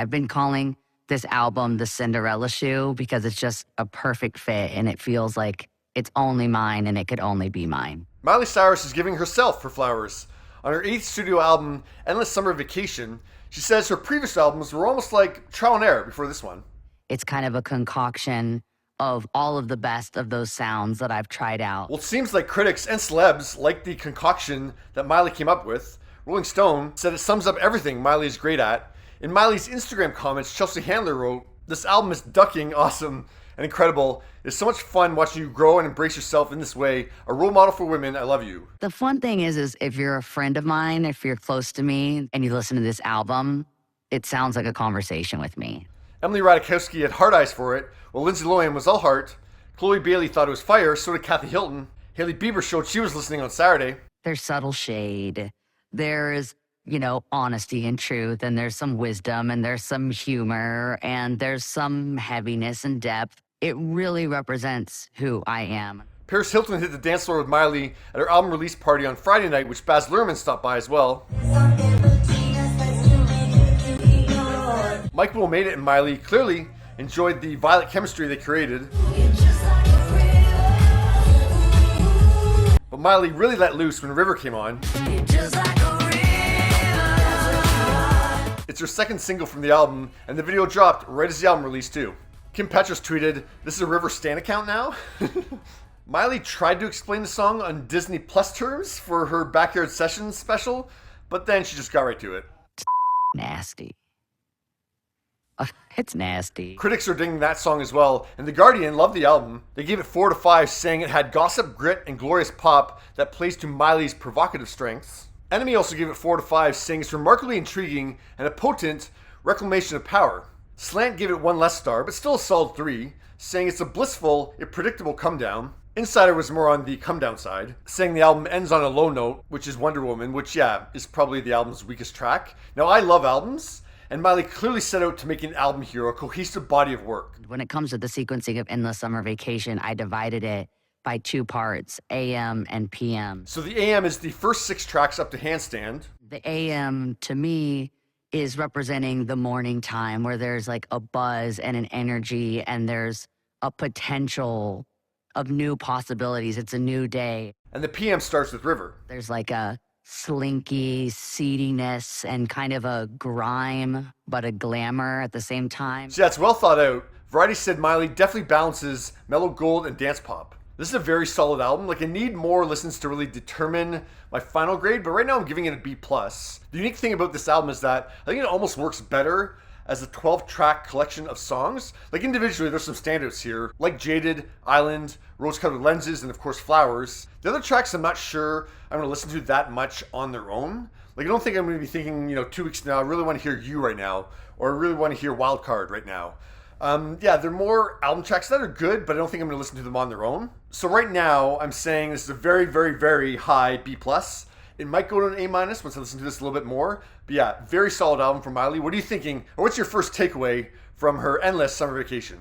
I've been calling this album the Cinderella Shoe because it's just a perfect fit and it feels like it's only mine and it could only be mine. Miley Cyrus is giving herself her flowers. On her 8th studio album, Endless Summer Vacation, she says her previous albums were almost like trial and error before this one. It's kind of a concoction of all of the best of those sounds that I've tried out. Well, it seems like critics and celebs like the concoction that Miley came up with. Rolling Stone said it sums up everything Miley is great at. In Miley's Instagram comments, Chelsea Handler wrote, "This album is ducking awesome and incredible. It's so much fun watching you grow and embrace yourself in this way. A role model for women. I love you." The fun thing is if you're a friend of mine, if you're close to me and you listen to this album, it sounds like a conversation with me. Emily Ratajkowski had hard eyes for it, while Lindsay Lohan was all heart. Chloe Bailey thought it was fire, so did Kathy Hilton. Hailey Bieber showed she was listening on Saturday. There's subtle shade. There's, honesty and truth, and there's some wisdom, and there's some humor, and there's some heaviness and depth. It really represents who I am. Paris Hilton hit the dance floor with Miley at her album release party on Friday night, which Baz Luhrmann stopped by as well. Mike Will Made It and Miley clearly enjoyed the violent chemistry they created. But Miley really let loose when River came on. It's her second single from the album, and the video dropped right as the album released too. Kim Petras tweeted, "This is a River Stan account now?" Miley tried to explain the song on Disney Plus terms for her Backyard Sessions special, but then she just got right to it. Nasty. It's nasty. Critics are dinging that song as well, and The Guardian loved the album. They gave it 4 to 5, saying it had gossip, grit, and glorious pop that plays to Miley's provocative strengths. Enemy also gave it 4 to 5, saying it's remarkably intriguing and a potent reclamation of power. Slant gave it 1 less star, but still a solid 3, saying it's a blissful, yet predictable come down. Insider was more on the come down side, saying the album ends on a low note, which is Wonder Woman, which is probably the album's weakest track. Now I love albums, and Miley clearly set out to make an album here, a cohesive body of work. When it comes to the sequencing of Endless Summer Vacation, I divided it by 2 parts, AM and PM. So the AM is the first 6 tracks up to Handstand. The AM, to me, is representing the morning time where there's like a buzz and an energy and there's a potential of new possibilities. It's a new day. And the PM starts with River. There's like a slinky seediness and kind of a grime, but a glamour at the same time. So yeah, it's well thought out. Variety said Miley definitely balances mellow gold and dance pop. This is a very solid album. Like, I need more listens to really determine my final grade, but right now I'm giving it a B+. The unique thing about this album is that I think it almost works better as a 12-track collection of songs. Like, individually, there's some standouts here, like Jaded, Island, Rose-Colored Lenses, and of course, Flowers. The other tracks I'm not sure I'm going to listen to that much on their own. Like, I don't think I'm going to be thinking, 2 weeks from now, I really want to hear You right now, or I really want to hear Wild Card right now. They're more album tracks that are good, but I don't think I'm going to listen to them on their own. So right now, I'm saying this is a very, very, very high B+. It might go to an A- once I listen to this a little bit more. But yeah, very solid album from Miley. What are you thinking, or what's your first takeaway from her Endless Summer Vacation?